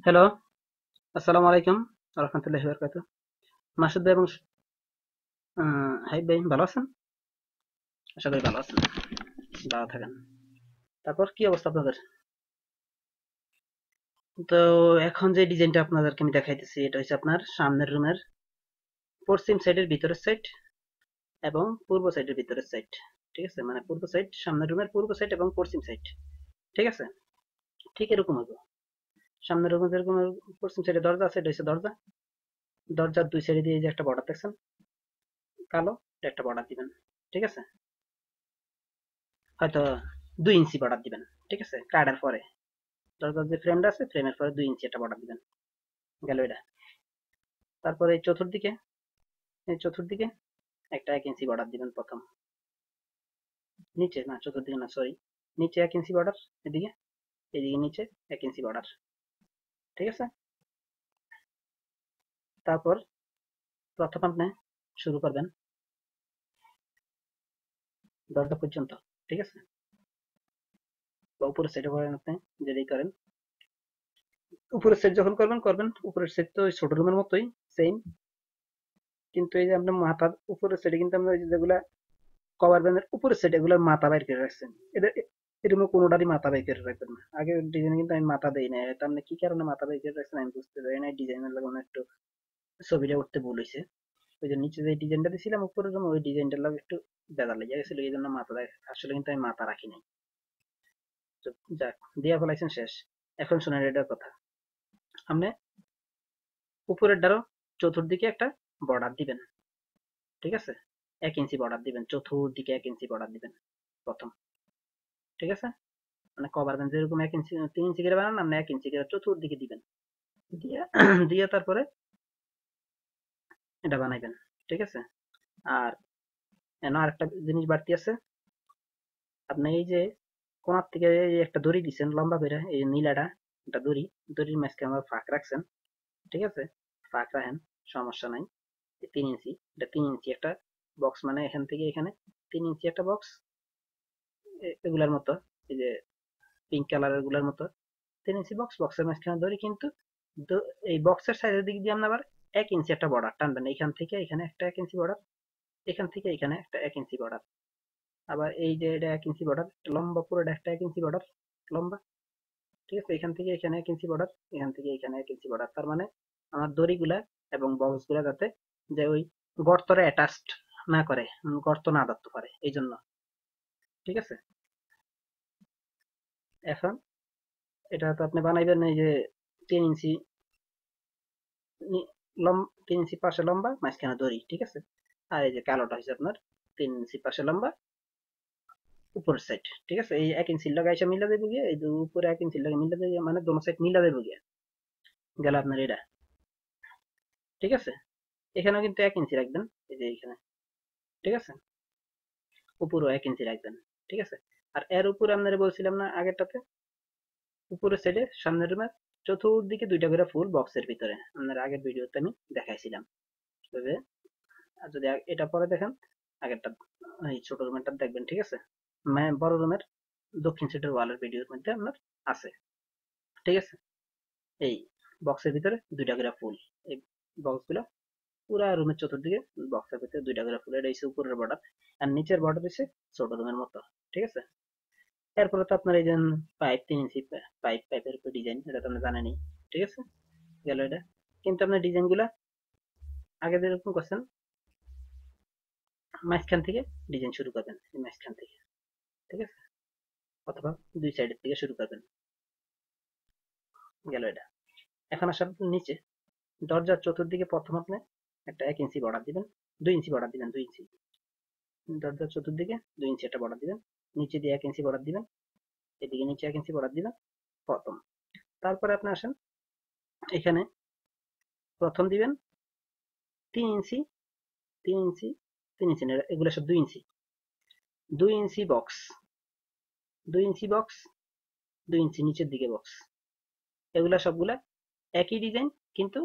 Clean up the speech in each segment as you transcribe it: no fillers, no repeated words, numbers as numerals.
Hello, আসসালামু আলাইকুম রহমতুল্লাহি বারাকাতুহু। মাসুদ ভাই এবং হাবিব ভাই ভালো আছেন? আশা করি ভালো আছেন। ভালো থাকেন। তারপর কি অবস্থা আপনাদের? তো এখন যে ডিজাইনটা আপনাদেরকে আমি দেখাইতেছি এটা হচ্ছে আপনার সামনের রুমের পশ্চিম সাইডের ভিতরের সাইড এবং পূর্ব সাইডের ভিতরের সাইড। ঠিক আছে? মানে পূর্ব সাইড, সামনের রুমের পূর্ব সাইড এবং পশ্চিম সাইড। ঠিক আছে? ঠিক এরকম হবে। সামনের রুমে যেরকম পশ্চিম সাইডে দরজা আছে এটা হচ্ছে দরজা। দরজার দুই সাইডে দিয়ে এই যে একটা বর্ডার দেখছেন কালো, এটা একটা বর্ডার দিবেন। ঠিক আছে? হয়তো 2 ইঞ্চি বর্ডার দিবেন। ঠিক আছে? কাটার পরে দরজার যে ফ্রেমটা আছে ফ্রেমের পরে 2 ইঞ্চি একটা বর্ডার দিবেন। গেল এটা। তারপরে এই চতুর্দিকে একটা 1 ইঞ্চি বর্ডার দিবেন প্রথম। নিচে না, চতুর্দিকে না, সরি। নিচে 1 ইঞ্চি বর্ডার, এদিকে এদিকে নিচে 1 ইঞ্চি বর্ডার। ঠিক আছে? তারপর প্রথম আপনি শুরু করবেন দরজা পর্যন্ত। ঠিক আছে? বা উপরের সাইডে করেন আপনি, যেটাই করেন। উপরের সাইড যখন করবেন উপরের সাইড তো ওই ছোট রুমের মতোই সেম, কিন্তু এই যে আপনার মাথার উপরের সাইডে কিন্তু আমরা ওই যে যেগুলা কভার ব্যান্ডের উপরের সাইড এগুলোর মাথা বাইর করে রাখছেন। এটা এরকম কোনোটারই মাথা বাইর করে রাখবেন না। আগের ডিজাইনে কিন্তু আমি মাথা দেই না, এটা আপনি কি কারণে মাথা বাইর করে রাখছেন আমি বুঝতে পারি না। ডিজাইনের লাগে একটু ছবিটা উঠতে ভুল হয়েছে। ওই যে নিচে যে ডিজাইনটা দিয়েছিলাম উপরের জন্য ওই ডিজাইনটার লাগে একটু বেজার লেগে গেছিল, এই জন্য মাথা দেয় আসলে, কিন্তু আমি মাথা রাখি নাই। তো যাক, দিয়া ফেলাইছেন শেষ। এখন শোনেন এটার কথা। আপনি উপরের দ্বারও চতুর্দিকে একটা বর্ডার দিবেন। ঠিক আছে? 1 ইঞ্চি বর্ডার দিবেন, চতুর্দিকে 1 ইঞ্চি বর্ডার দিবেন প্রথম। ঠিক আছে? মানে কভার ব্যান্ড যেরকম 1 ইঞ্চি 3 ইঞ্চি করে বানান, আপনি 1 ইঞ্চি করে চতুর্দিকে দিবেন। দিয়ে দিয়ে তারপরে এটা বানাইবেন। ঠিক আছে? আর এনে আরেকটা জিনিস বাড়তি আছে। আপনি এই যে কোনার থেকে এই একটা দড়ি দিচ্ছেন লম্বা করে, এই নীলাটা, একটা দড়ি, দড়ির মাঝখানে আবার ফাঁক রাখছেন। ঠিক আছে? ফাঁক রাখেন, সমস্যা নাই। 3 ইঞ্চি, এটা 3 ইঞ্চি একটা বক্স, মানে এখান থেকে এখানে 3 ইঞ্চি একটা বক্স, এগুলার মতো, এই যে পিঙ্ক কালারের গুলার মতো 3 ইঞ্চি বক্স, বক্সের মাঝখানে দড়ি, কিন্তু এই বক্সের সাইডের দিক দিয়ে আপনি আবার 1 ইঞ্চি একটা বর্ডার টানবেন। এখান থেকে এখানে একটা 1 ইঞ্চি বর্ডার, এখান থেকে এখানে একটা 1 ইঞ্চি বর্ডার, আবার এই যে এটা 1 ইঞ্চি বর্ডার লম্বা, পুরোটা একটা 1 ইঞ্চি বর্ডার লম্বা। ঠিক আছে? এখান থেকে এখানে 1 ইঞ্চি বর্ডার, এখান থেকে এখানে 1 ইঞ্চি বর্ডার। তার মানে আমার দড়িগুলা এবং বক্স গুলা যাতে যে ওই গর্তরে অ্যাটাচড না করে, গর্ত না ধরতে পারে এই জন্য। ঠিক আছে? এখন এটা তো আপনি বানাইবেন এই যে 3 ইঞ্চি লম্বা, 3 ইঞ্চি পাশে লম্বা, মাঝখানে দড়ি। ঠিক আছে? আর এই যে কালোটা হচ্ছে আপনার 3 ইঞ্চি পাশে লম্বা, উপরের সাইড। ঠিক আছে? এই 1 ইঞ্চির লগে এসে মিলা দেবো গিয়ে, এই যে উপরে 1 ইঞ্চির লগে মিলা দেবো, মানে দোনো সাইড মিলা দেবো গিয়ে। গেল আপনার এটা। ঠিক আছে? এখানেও কিন্তু 1 ইঞ্চি রাখবেন, এই যে এখানে। ঠিক আছে? উপরেও 1 ইঞ্চি রাখবেন। ঠিক আছে? আর এর উপরে আপনারা বলছিলাম না আগেরটাতে, উপরের সাইডে সামনের রুমের চতুর্দিকে 2টা করে ফুল বক্সের ভিতরে, আপনার আগের ভিডিওতে আমি দেখাইছিলাম। তবে আর যদি এটা পরে দেখেন, আগেরটা, এই ছোট রুমেরটা দেখবেন। ঠিক আছে? বড় রুমের দক্ষিণ সাইডের ওয়ালের ভিডিওর মধ্যে আপনার আছে। ঠিক আছে? এই বক্সের ভিতরে 2টা করে ফুল, এই বক্স গুলো পুরা রুমের চতুর্দিকে, বক্সের ভিতরে 2টা করে ফুল, এটা হচ্ছে উপরের বর্ডার। আর নিচের বর্ডার হচ্ছে ছোট রুমের মতো। ঠিক আছে? এরপরে তো আপনার এই যে পাইপ, 3 ইঞ্চি পাইপের উপর ডিজাইন, এটা তো আপনি জানেনই। ঠিক আছে? গেল এটা। কিন্তু আপনার ডিজাইন গুলা আগে যেরকম করছেন, মাঝখান থেকে ডিজাইন শুরু করবেন, এই মাঝখান থেকে। ঠিক আছে? অথবা দুই সাইডের থেকে শুরু করবেন। গেল এটা। এখন আসার নিচে দরজার চতুর্দিকে প্রথম আপনি একটা 1 ইঞ্চি বর্ডার দিবেন, 2 ইঞ্চি বর্ডার দিবেন, 2 ইঞ্চি। দরজার চতুর্দিকে 2 ইঞ্চি একটা বর্ডার দিবেন, নিচে দিয়ে 1 ইঞ্চি বর্ডার দিবেন, এদিকে নিচে 1 ইঞ্চি বর্ডার দিবেন প্রথম। তারপরে আপনি আসেন এখানে, প্রথম দিবেন 3 ইঞ্চি, 3 ইঞ্চি, 3 ইঞ্চি না, এগুলো সব 2 ইঞ্চি, 2 ইঞ্চি বক্স, 2 ইঞ্চি বক্স, 2 ইঞ্চি নিচের দিকে বক্স, এগুলা সবগুলা একই ডিজাইন, কিন্তু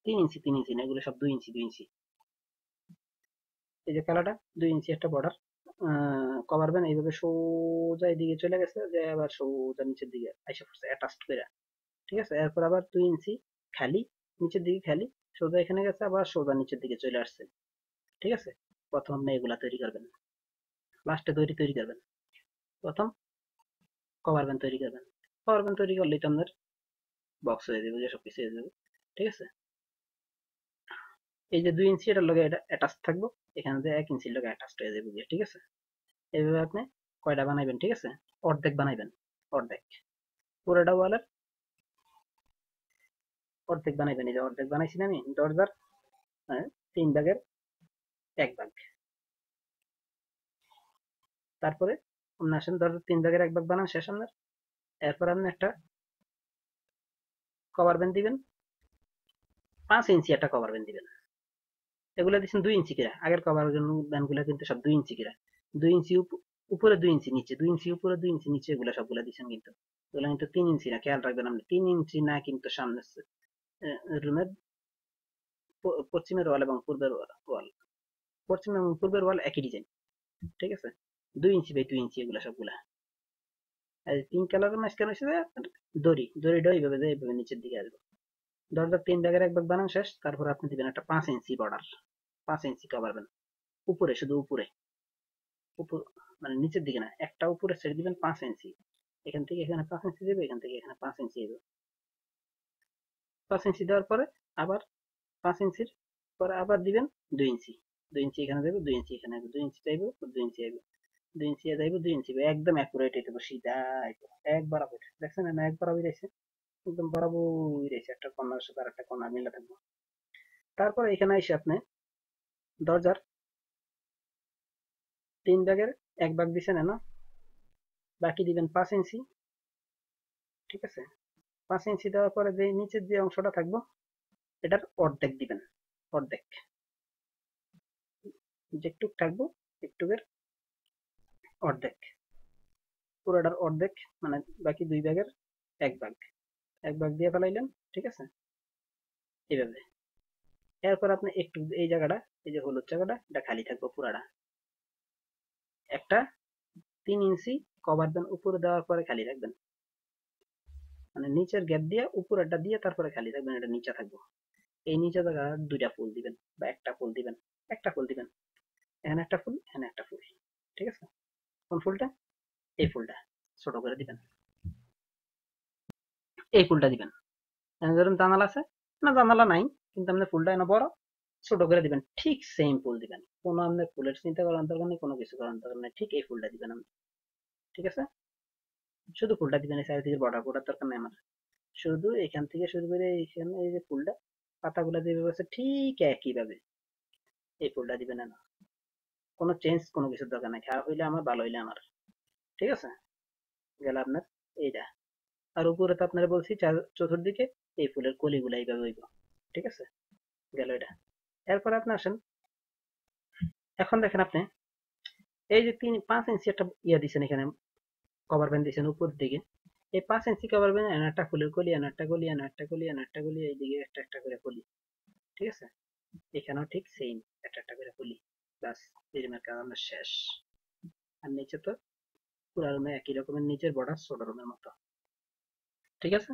3 ইঞ্চি 3 ইঞ্চি না, এগুলো সব 2 ইঞ্চি 2 ইঞ্চি। এই যে কালারটা 2 ইঞ্চি একটা বর্ডার কভার ব্যান এইভাবে সোজা এদিকে চলে গেছে, যে আবার সোজা নিচের দিকে আইসা পড়ছে অ্যাটাচড করে। ঠিক আছে। এরপর আবার 2 ইঞ্চি খালি, নিচের দিকে খালি, সোজা এখানে গেছে, আবার সোজা নিচের দিকে চলে আসছে। ঠিক আছে। প্রথম আপনি এগুলা তৈরি করবেন, লাস্টে তৈরি করবেন। প্রথম কভার ব্যান্ড তৈরি করবেন। কভার ব্যান্ড তৈরি করলেই তো আপনার বক্স হয়ে যাবে, যেসব কিছু হয়ে যাবে। ঠিক আছে। এই যে 2 ইঞ্চি এটার লগে এটা অ্যাটাচ থাকবো, এখানে যে 1 ইঞ্চির লগে অ্যাটাচ হয়ে যাবে। ঠিক আছে। এইভাবে আপনি কয়টা বানাইবেন? ঠিক আছে, অর্ধেক বানাইবেন, অর্ধেক। পুরোটা ওয়ালের অর্ধেক বানাইবেন। এই যে অর্ধেক বানাইছি না আমি, দরজার 3 ভাগের 1 ভাগ। তারপরে আপনি আসেন, দরজার 3 ভাগের 1 ভাগ বানান শেষ আপনার। এরপর আপনি একটা কভার ব্যান্ড দিবেন, 5 ইঞ্চি একটা কভার ব্যান্ড দিবেন। এগুলা দিচ্ছেন 2 ইঞ্চি করে, আগের কভার ব্যান্ড গুলা কিন্তু সব 2 ইঞ্চি করে। 2 ইঞ্চি উপরে, 2 ইঞ্চি নিচে, 2 ইঞ্চি উপরে, 2 ইঞ্চি নিচে, এগুলা সবগুলা দিচ্ছেন কিন্তু। এগুলা কিন্তু 3 ইঞ্চি না, খেয়াল রাখবেন আপনি। 3 ইঞ্চি না কিন্তু সামনে রুমের পশ্চিমের ওয়াল এবং পূর্বের ওয়াল, পশ্চিম এবং পূর্বের ওয়াল একই ডিজাইন। ঠিক আছে। 2 ইঞ্চি বাই 2 ইঞ্চি এগুলা সবগুলা। আর 3 কালারের মাঝখানে হচ্ছে যে দড়িটা এইভাবে নিচের দিকে আসবে। দরজার 3 ভাগের 1 ভাগ বানান শেষ। তারপর আপনি দিবেন একটা 5 ইঞ্চি বর্ডার, 5 ইঞ্চি কভার ব্যান্ড উপরে, শুধু উপরে, উপর মানে নিচের দিকে না, একটা উপরে ছেড়ে দিবেন 5 ইঞ্চি। এখান থেকে এখানে 5 ইঞ্চি দেবে, এখান থেকে এখানে 5 ইঞ্চি দেবে। 5 ইঞ্চি দেওয়ার পরে আবার 5 ইঞ্চির পরে আবার দিবেন 2 ইঞ্চি। 2 ইঞ্চি এখানে দেবে, 2 ইঞ্চি এখানে দেবে, 2 ইঞ্চি চাইবো, 2 ইঞ্চি চাইবো, 2 ইঞ্চি যাইবো, 2 ইঞ্চি একদম অ্যাকুরেট হইতে হবে, সিধা এক বরাবর। দেখছেন না, এক বরাবর রয়েছে, একদম বরাবর রয়েছে, একটা কর্নার সাথে আর একটা কর্নার মিলে থাকবো। তারপর এখানে এসে আপনি দরজার 3 ভাগের 1 ভাগ দিচ্ছেন না, বাকি দিবেন 5 ইঞ্চি। ঠিক আছে। 5 ইঞ্চি দেওয়ার পরে যে নিচের যে অংশটা থাকবো, এটার অর্ধেক দিবেন, অর্ধেক, যেটুক থাকবো একটুকের অর্ধেক, পুরোটার অর্ধেক, মানে বাকি 2 ভাগের 1 ভাগ, 1 ভাগ দিয়ে ফেলাইলেন। ঠিক আছে। এইভাবে। এরপর আপনি একটু এই জায়গাটা, এই যে হলুদ জায়গাটা, এটা খালি থাকবো পুরাটা। একটা 3 ইঞ্চি কভার দেন উপরে দেওয়ার পরে খালি রাখবেন, মানে নিচের গ্যাপ দিয়ে উপরেরটা দিয়ে তারপরে খালি রাখবেন, এটা নিচে থাকবো। এই নিচে জায়গা 2টা ফুল দিবেন বা একটা ফুল দিবেন, একটা ফুল দিবেন, এখানে একটা ফুল, এখানে একটা ফুল। ঠিক আছে। কোন ফুলটা? এই ফুলটা ছোট করে দিবেন, এই ফুলটা দিবেন। ধরুন জানালা আছে না, জানালা নাই, কিন্তু আপনি ফুলটা এনে বড় ছোট করে দিবেন, ঠিক সেম ফুল দিবেন। কোনো আপনার ফুলের চিন্তা করার দরকার নেই, কোনো কিছু করার দরকার নেই, ঠিক এই ফুলটা দিবেন আপনি। ঠিক আছে। শুধু ফুলটা দিবেন, এই চারিদিকে বর্ডার করার দরকার নেই আমার। শুধু এখান থেকে শুরু করে এখানে এই যে ফুলটা, পাতাগুলা যেভাবে আছে ঠিক একই ভাবে এই ফুলটা দিবেন না, কোনো চেঞ্জ কোনো কিছুর দরকার নাই। খারাপ হইলে আমার, ভালো হইলে আমার। ঠিক আছে। গেল আপনার এইটা। আর উপরে তো আপনারা বলছি চতুর্দিকে এই ফুলের কলিগুলা এইভাবে হইব। ঠিক আছে। গেল এটা। এরপর আপনি আসেন, এখন দেখেন আপনি এই যে 5 ইঞ্চি একটা ইয়া দিচ্ছেন, এখানে কভার ব্যান্ড দিচ্ছেন উপর দিকে। এই 5 ইঞ্চি কভার ব্যান্ড এনে একটা ফুলের কলি, এনে একটা কলি, এনে একটা কলি, এনে একটা কলি, এইদিকে একটা একটা করে কলি। ঠিক আছে। এখানেও ঠিক সেম, একটা একটা করে কলি। প্লাস এরিমের কাজ আমরা শেষ। আর নিচে তো পুরো রুমে একই রকমের নিচের বর্ডার ছোট রুমের মতো। ঠিক আছে।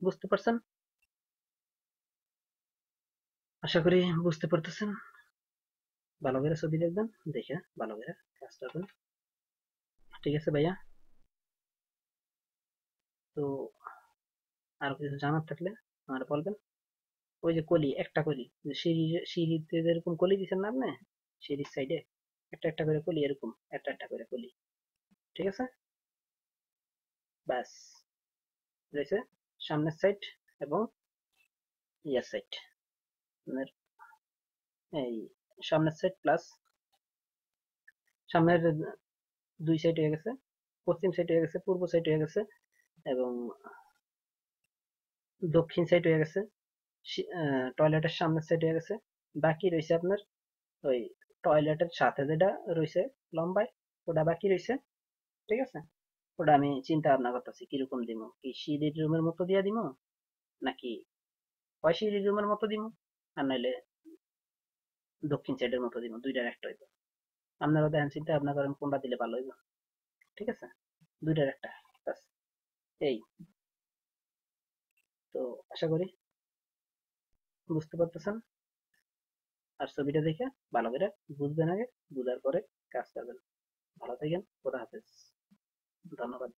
বুঝতে পারছেন? আশা করি বুঝতে পারতেছেন। ভালো করে ছবি দেখবেন, দেখে ভালো করে কাজ করবেন। ঠিক আছে ভাইয়া। তো আরো কিছু জানার থাকলে আমার বলবেন। ওই যে কলি, একটা কলি, যে সিঁড়িতে যেরকম কলি দিচ্ছেন না আপনি, সিঁড়ির সাইডে একটা একটা করে কলি, এরকম একটা একটা করে কলি। ঠিক আছে। ব্যাস। রয়েছে সামনের সাইড এবং ইয়ার সাইড, এই সামনের সাইড প্লাস সামনের 2 সাইড হয়ে গেছে, পশ্চিম সাইড হয়ে গেছে, পূর্ব সাইড হয়ে গেছে এবং দক্ষিণ সাইড হয়ে গেছে, টয়লেটের সামনের সাইড হয়ে গেছে। বাকি রয়েছে আপনার ওই টয়লেটের সাথে যেটা রয়েছে লম্বায়, ওটা বাকি রয়েছে। ঠিক আছে। ওটা আমি চিন্তা ভাবনা করতেছি কিরকম দিব, কি সিঁড়ির রুমের মতো দিয়ে দিব, নাকি হয় সিঁড়ির রুমের মতো দিব, আর নাইলে দক্ষিণ সাইডের মতো দিব, দুইটার একটা হইব। আপনারা দেখেন, চিন্তা ভাবনা করেন কোনটা দিলে ভালো হইব। ঠিক আছে। দুইটার একটা, ব্যাস। এই তো আশা করি বুঝতে পারতেছেন, আর ছবিটা দেখে ভালো করে বুঝবেন, আগে বুঝার পরে কাজ করবেন। ভালো থাকেন, খোদা হাফেজ, ধন্যবাদ।